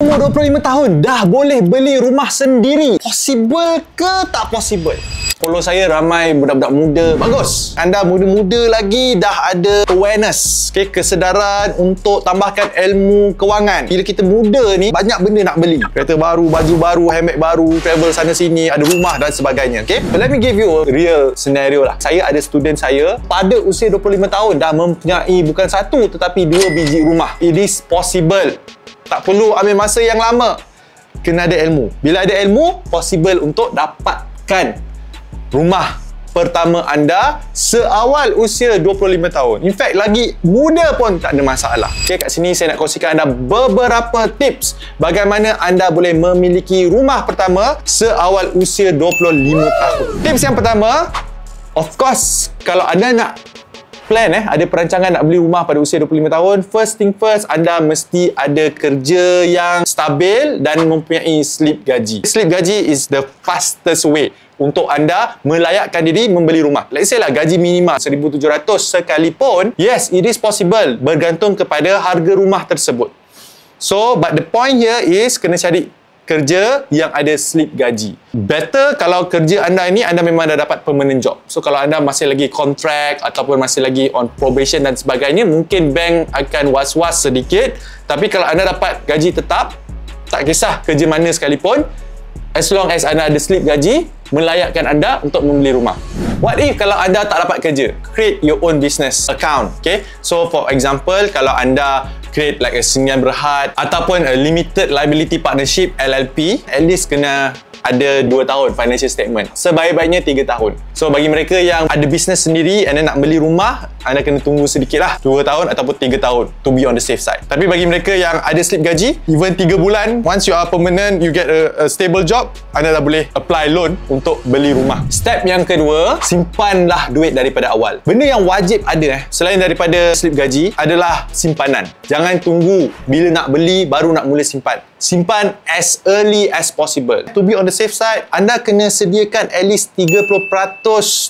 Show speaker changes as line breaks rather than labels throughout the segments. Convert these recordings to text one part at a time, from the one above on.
Umur 25 tahun dah boleh beli rumah sendiri. Possible ke tak possible? Follow saya ramai budak-budak muda. Bagus. Anda muda-muda lagi dah ada awareness, okay, kesedaran untuk tambahkan ilmu kewangan. Bila kita muda ni, banyak benda nak beli. Kereta baru, baju baru, handbag baru, travel sana sini, ada rumah dan sebagainya. Okay? But let me give you a real scenario lah. Saya ada student saya pada usia 25 tahun dah mempunyai bukan satu tetapi 2 biji rumah. It is possible. Tak perlu ambil masa yang lama. Kena ada ilmu. Bila ada ilmu, possible untuk dapatkan rumah pertama anda seawal usia 25 tahun. In fact, lagi muda pun tak ada masalah. Okay, kat sini saya nak kongsikan anda beberapa tips bagaimana anda boleh memiliki rumah pertama seawal usia 25 tahun. Tips yang pertama, of course, kalau anda nak plan, ada perancangan nak beli rumah pada usia 25 tahun, first thing first, anda mesti ada kerja yang stabil dan mempunyai slip gaji. Slip gaji is the fastest way untuk anda melayakkan diri membeli rumah. Let's say lah gaji minima 1,700 sekalipun, yes, it is possible bergantung kepada harga rumah tersebut. So, but the point here is kena cari kerja yang ada slip gaji. Better kalau kerja anda ini anda memang dah dapat permanent job. So kalau anda masih lagi contract ataupun masih lagi on probation dan sebagainya, mungkin bank akan was-was sedikit. Tapi kalau anda dapat gaji tetap, tak kisah kerja mana sekalipun, as long as anda ada slip gaji, melayakkan anda untuk membeli rumah. What if kalau anda tak dapat kerja? Create your own business account. Okay? So for example, kalau anda create like a Sendirian Berhad ataupun a limited liability partnership LLP, at least kena ada 2 tahun financial statement. Sebaik-baiknya 3 tahun. So bagi mereka yang ada business sendiri and nak beli rumah, anda kena tunggu sedikit lah, 2 tahun ataupun 3 tahun to be on the safe side. Tapi bagi mereka yang ada slip gaji, even 3 bulan, once you are permanent, you get a stable job, anda dah boleh apply loan untuk beli rumah. Step yang kedua, simpanlah duit daripada awal. Benda yang wajib ada selain daripada slip gaji adalah simpanan. Jangan tunggu bila nak beli baru nak mula simpan. Simpan as early as possible. To be on the safe side, anda kena sediakan at least 30%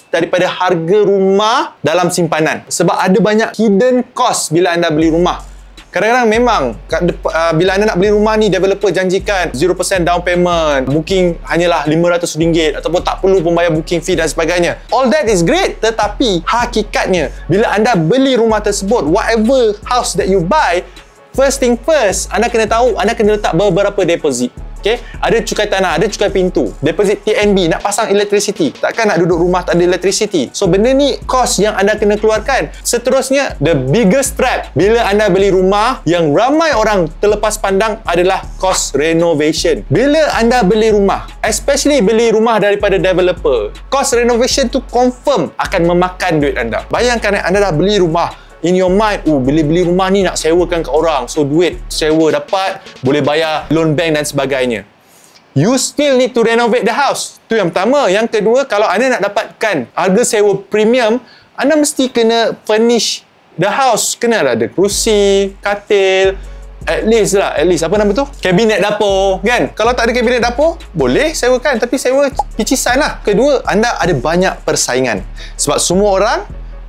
daripada harga rumah dalam simpanan. Sebab ada banyak hidden cost bila anda beli rumah. Kadang-kadang memang bila anda nak beli rumah ni, developer janjikan 0% down payment, booking hanyalah RM500 ataupun tak perlu pun bayar booking fee dan sebagainya. All that is great, tetapi hakikatnya bila anda beli rumah tersebut, whatever house that you buy, first thing first, anda kena tahu anda kena letak beberapa deposit. Okay? Ada cukai tanah, ada cukai pintu, deposit TNB, nak pasang electricity. Takkan nak duduk rumah tak ada electricity. So benda ni cost yang anda kena keluarkan. Seterusnya, the biggest trap bila anda beli rumah yang ramai orang terlepas pandang adalah cost renovation. Bila anda beli rumah, especially beli rumah daripada developer, cost renovation tu confirm akan memakan duit anda. Bayangkan anda dah beli rumah, in your mind, beli rumah ni nak sewakan ke orang. So, duit sewa dapat, boleh bayar loan bank dan sebagainya. You still need to renovate the house. Tu yang pertama. Yang kedua, kalau anda nak dapatkan harga sewa premium, anda mesti kena furnish the house. Kena ada kerusi, katil, at least, apa nama tu? Kabinet dapur, kan? Kalau tak ada kabinet dapur, boleh sewakan. Tapi sewa picisan lah. Kedua, anda ada banyak persaingan. Sebab semua orang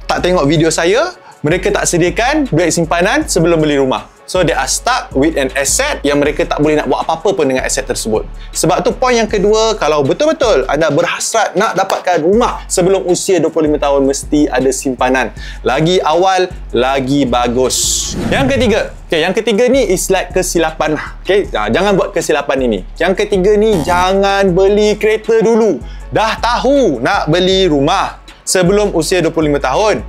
tak tengok video saya, mereka tak sediakan duit simpanan sebelum beli rumah. So, they are stuck with an asset yang mereka tak boleh nak buat apa-apa pun dengan aset tersebut. Sebab tu poin yang kedua, kalau betul-betul anda berhasrat nak dapatkan rumah sebelum usia 25 tahun, mesti ada simpanan. Lagi awal, lagi bagus. Yang ketiga ni is like kesilapan. Jangan buat kesilapan ini. Yang ketiga ni, jangan beli kereta dulu. Dah tahu nak beli rumah sebelum usia 25 tahun.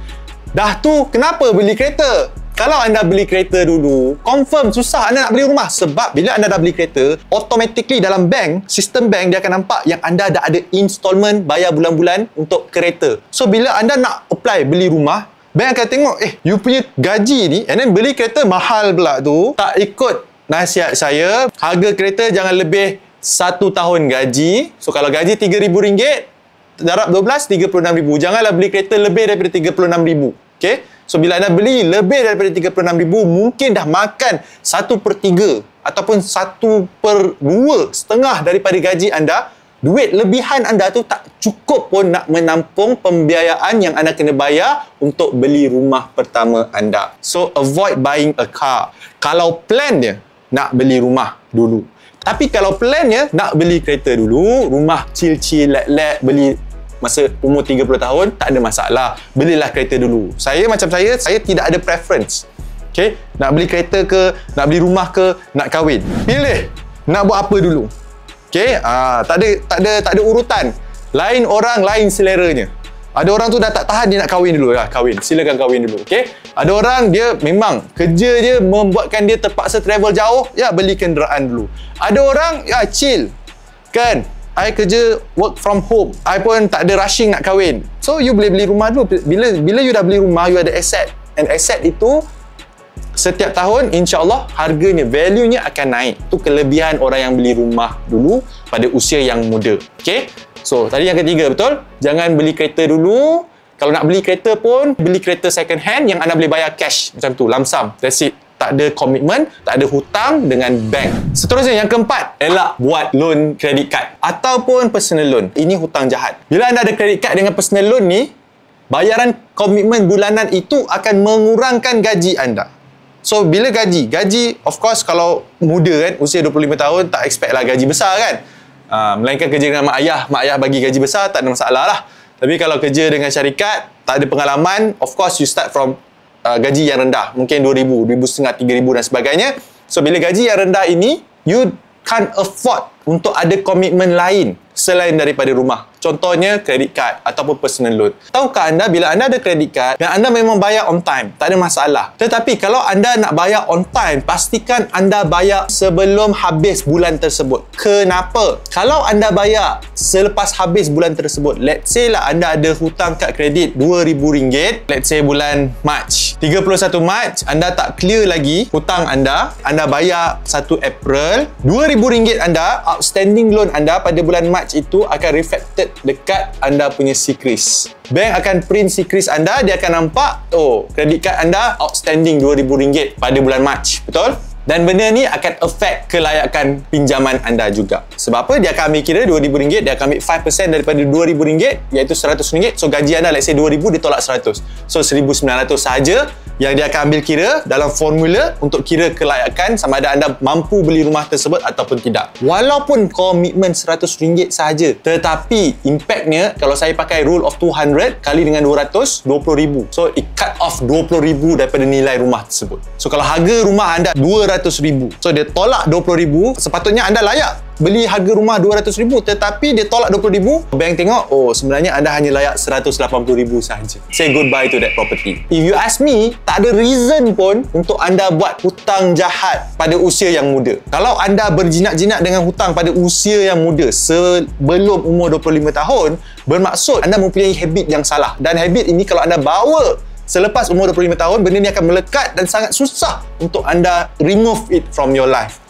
Dah tu, kenapa beli kereta? Kalau anda beli kereta dulu, confirm susah anda nak beli rumah. Sebab bila anda dah beli kereta, automatically dalam bank, sistem bank dia akan nampak yang anda dah ada installment bayar bulan-bulan untuk kereta. So, bila anda nak apply beli rumah, bank akan tengok, you punya gaji ni, and then beli kereta mahal pula tu. Tak ikut nasihat saya, harga kereta jangan lebih 1 tahun gaji. So, kalau gaji RM3,000, darab 12, RM36,000. Janganlah beli kereta lebih daripada RM36,000. Okay? So, bila anda beli lebih daripada RM36,000, mungkin dah makan 1/3 ataupun 1/2 setengah daripada gaji anda. Duit lebihan anda tu tak cukup pun nak menampung pembiayaan yang anda kena bayar untuk beli rumah pertama anda. So, avoid buying a car. Kalau plan dia nak beli rumah dulu. Tapi kalau plannya nak beli kereta dulu, rumah chill-chill, lag-lag, beli masa umur 30 tahun, tak ada masalah. Belilah kereta dulu. Saya macam saya tidak ada preference. Okay? Nak beli kereta ke, nak beli rumah ke, nak kahwin. Pilih nak buat apa dulu. Okay? Tak ada urutan. Lain orang, lain seleranya. Ada orang tu dah tak tahan, dia nak kahwin dulu. Kahwin. Silakan kahwin dulu. Okay? Ada orang dia memang kerja dia membuatkan dia terpaksa travel jauh, beli kenderaan dulu. Ada orang chill. Kan? I kerja work from home. I pun tak ada rushing nak kahwin. So you boleh beli rumah dulu. Bila you dah beli rumah, you ada asset. And asset itu setiap tahun insya-Allah harganya, value-nya akan naik. Itu kelebihan orang yang beli rumah dulu pada usia yang muda. Okay? So, tadi yang ketiga, betul? Jangan beli kereta dulu. Kalau nak beli kereta pun, beli kereta second hand yang anda boleh bayar cash. Macam tu, lump sum. That's it. Tak ada komitmen, tak ada hutang dengan bank. Seterusnya, yang keempat, elak buat loan credit card ataupun personal loan. Ini hutang jahat. Bila anda ada credit card dengan personal loan ni, bayaran komitmen bulanan itu akan mengurangkan gaji anda. So, bila gaji of course kalau muda kan, usia 25 tahun, tak expect lah gaji besar kan. Melainkan kerja dengan mak ayah bagi gaji besar, tak ada masalah lah. Tapi kalau kerja dengan syarikat, tak ada pengalaman, of course you start from gaji yang rendah. Mungkin 2,000, 2,500, 3,000 dan sebagainya. So, bila gaji yang rendah ini, you can't afford untuk ada komitmen lain selain daripada rumah. Contohnya credit card ataupun personal loan. Tahukah anda bila anda ada credit card dan anda memang bayar on time, tak ada masalah. Tetapi kalau anda nak bayar on time, pastikan anda bayar sebelum habis bulan tersebut. Kenapa? Kalau anda bayar selepas habis bulan tersebut, let's say lah anda ada hutang kad kredit RM2,000, let's say bulan Mac. 31 Mac, anda tak clear lagi hutang anda bayar 1 April, RM2,000 anda, outstanding loan anda pada bulan Mac itu akan reflected dekat anda punya SeaCris. Bank akan print SeaCris anda, dia akan nampak, kredit kad anda outstanding RM2,000 pada bulan Mac. Betul? Dan benda ni akan affect kelayakan pinjaman anda juga. Sebab apa? Dia akan ambil kira RM2,000, dia akan ambil 5% daripada RM2,000 iaitu RM100. So gaji anda let's say RM2,000, dia tolak 100. So RM1,900 sahaja yang dia akan ambil kira dalam formula untuk kira kelayakan sama ada anda mampu beli rumah tersebut ataupun tidak. Walaupun komitmen RM100 sahaja, tetapi impactnya kalau saya pakai rule of 200 kali dengan 200, RM20,000. So it cut off RM20,000 daripada nilai rumah tersebut. So kalau harga rumah anda RM200,000, so dia tolak RM20,000, sepatutnya anda layak beli harga rumah RM200,000, tetapi dia tolak RM20,000. Bank tengok, sebenarnya anda hanya layak RM180,000 sahaja. Say goodbye to that property. If you ask me, tak ada reason pun untuk anda buat hutang jahat pada usia yang muda. Kalau anda berjinak-jinak dengan hutang pada usia yang muda sebelum umur 25 tahun, bermaksud anda mempunyai habit yang salah. Dan habit ini kalau anda bawa selepas umur 25 tahun, benda ni akan melekat dan sangat susah untuk anda remove it from your life.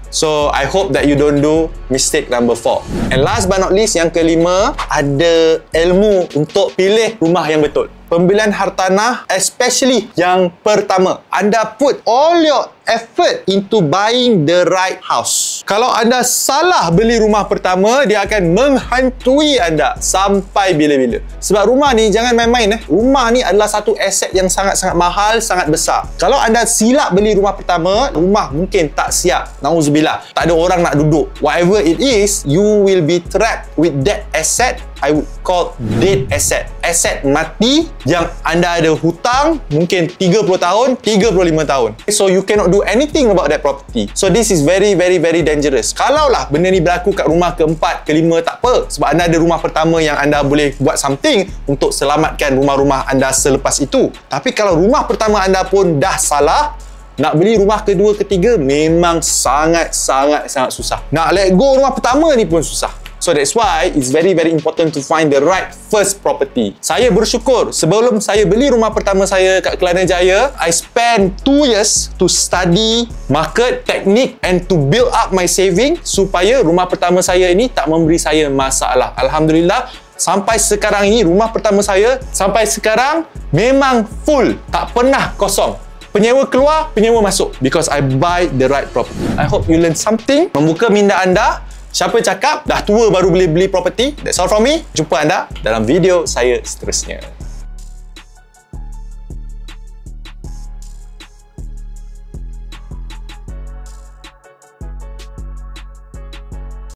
So, I hope that you don't do mistake number 4. And last but not least, yang kelima, ada ilmu untuk pilih rumah yang betul. Pembelian hartanah, especially yang pertama. Anda put all your effort into buying the right house. Kalau anda salah beli rumah pertama, dia akan menghantui anda sampai bila-bila. Sebab rumah ni jangan main-main. Rumah ni adalah satu aset yang sangat-sangat mahal, sangat besar. Kalau anda silap beli rumah pertama, rumah mungkin tak siap. Nauzubillah. Tak ada orang nak duduk. Whatever it is, you will be trapped with that asset. I would call dead asset. Aset mati yang anda ada hutang mungkin 30 tahun, 35 tahun. So you cannot do anything about that property. So this is very, very, very dangerous. Kalaulah benda ni berlaku kat rumah keempat, kelima, tak apa. Sebab anda ada rumah pertama yang anda boleh buat something untuk selamatkan rumah-rumah anda selepas itu. Tapi kalau rumah pertama anda pun dah salah, nak beli rumah kedua, ketiga memang sangat susah. Nak let go rumah pertama ni pun susah. So that's why it's very, very important to find the right first property. Saya bersyukur sebelum saya beli rumah pertama saya kat Kelana Jaya, I spend 2 years to study market, teknik and to build up my saving supaya rumah pertama saya ini tak memberi saya masalah. Alhamdulillah, sampai sekarang ini rumah pertama saya sampai sekarang memang full, tak pernah kosong. Penyewa keluar, penyewa masuk. Because I buy the right property. I hope you learn something. Membuka minda anda. Siapa cakap dah tua baru boleh beli property? That's all from me. Jumpa anda dalam video saya seterusnya.